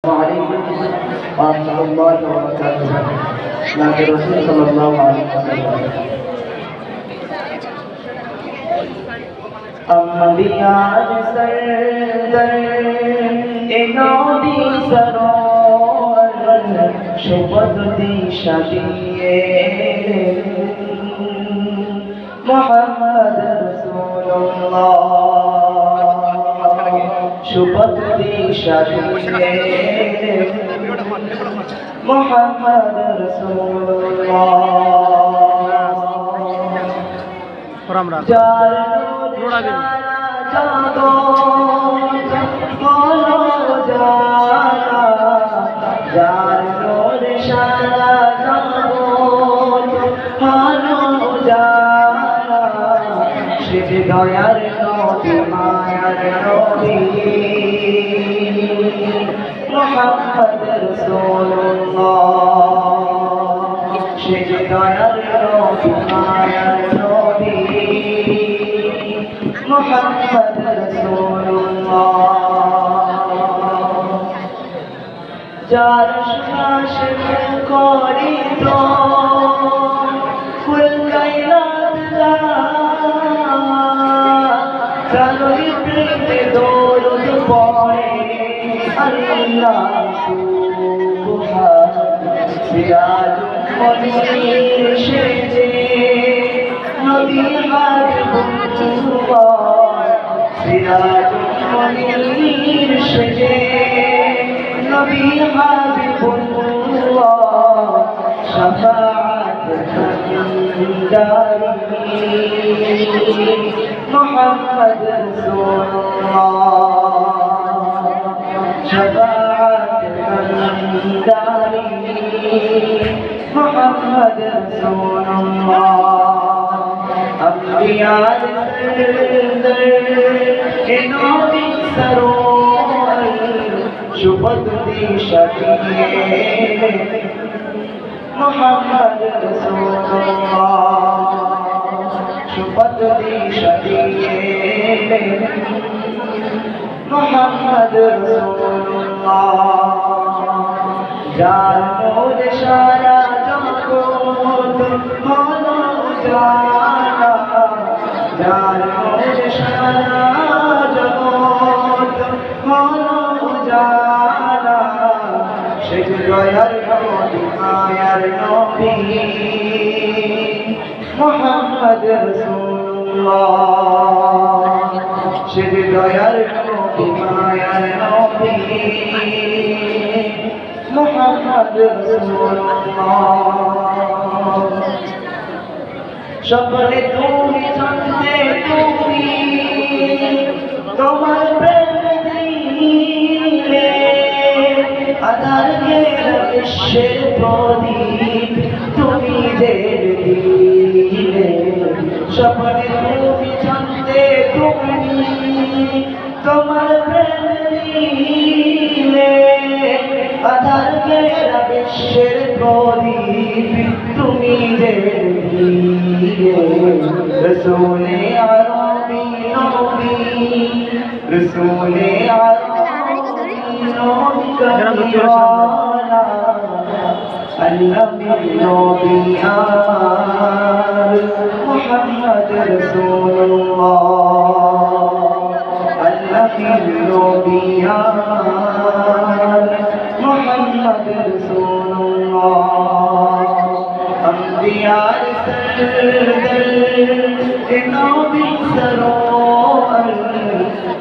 عليكم ورحمة الله وبركاته. نبي رسول صلى الله عليه وسلم. أنبياء سردر إنودي سرور شبد دي شبيه محمد رسول الله شبد دي شبيه محمد رسول الله যার জাগো বলো জানা যার নূর সারা জাগো বলো জানা সে দয়ার নবী মায়ার নবী মুহাম্মদ রাসূলুল্লাহ সে দয়ার নবী মায়ার নবী মুহাম্মদ রাসূলুল্লাহ যার শ্বাস করি তো ফুল গায়রাত জানোই প্রেমে দরুদ পড়ে আল্লাহ সুবহান সিরাজ মনির সেজে নবী হাবিবুল্লাহ সিরাজ মনির সেজে নবী হাবিবুল্লাহ শাফাআত দারি মুহাম্মদ রাসূলুল্লাহ শাফাআত দারি মুহাম্মদ রাসূলুল্লাহ أنبياء إنودي سرور شبد دي شبيه محمد رسول الله شبد دي شبيه محمد رسول الله যার নূর সারা জগৎ হলো জানা যার নূর সারা জগৎ হলো জানা সে দয়ার নবী মায়ার নবী মুহাম্মদ রাসূলুল্লাহ সে দয়ার নবী মায়ার নবী মুহাম্মদ রাসূলুল্লাহ সকলে তুমি জানতে তুমি তোমার প্রেম দিলে আধার ঘেরা বিশ্বের প্রদীপ তুমি দিলে সকলে তুমি জানতে তুমি তোমার প্রেম দিলে আধার ঘেরা বিশ্বের প্রদীপ তুমি রসূলে আরবি নবী রসূলে আরবি নবী কারিমানা আল্লাহ নবী আমার মুহাম্মদ রাসূলুল্লাহ আল্লাহ নবী আমার মুহাম্মদ রাসূলুল্লাহ أنبياء سردر إنودي سرور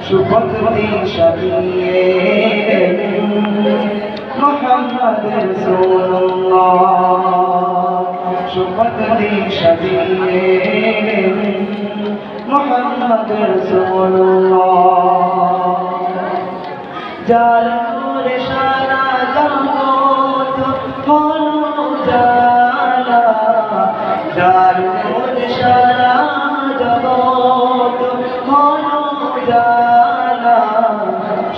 شبد دي شبيه محمد رسول الله شبد دي شبيه محمد رسول الله যার নূর সারা জগৎ হলো জানা যার নূর সারা জগৎ হলো জানা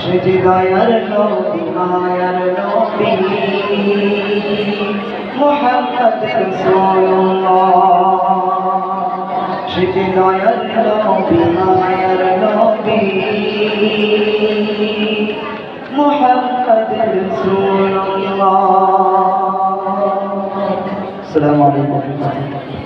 সে দয়ার নবী মায়ার নবী মুহাম্মদ রাসূলুল্লাহ সে দয়ার নবী মায়ার নবী محمد رسول الله. السلام عليكم.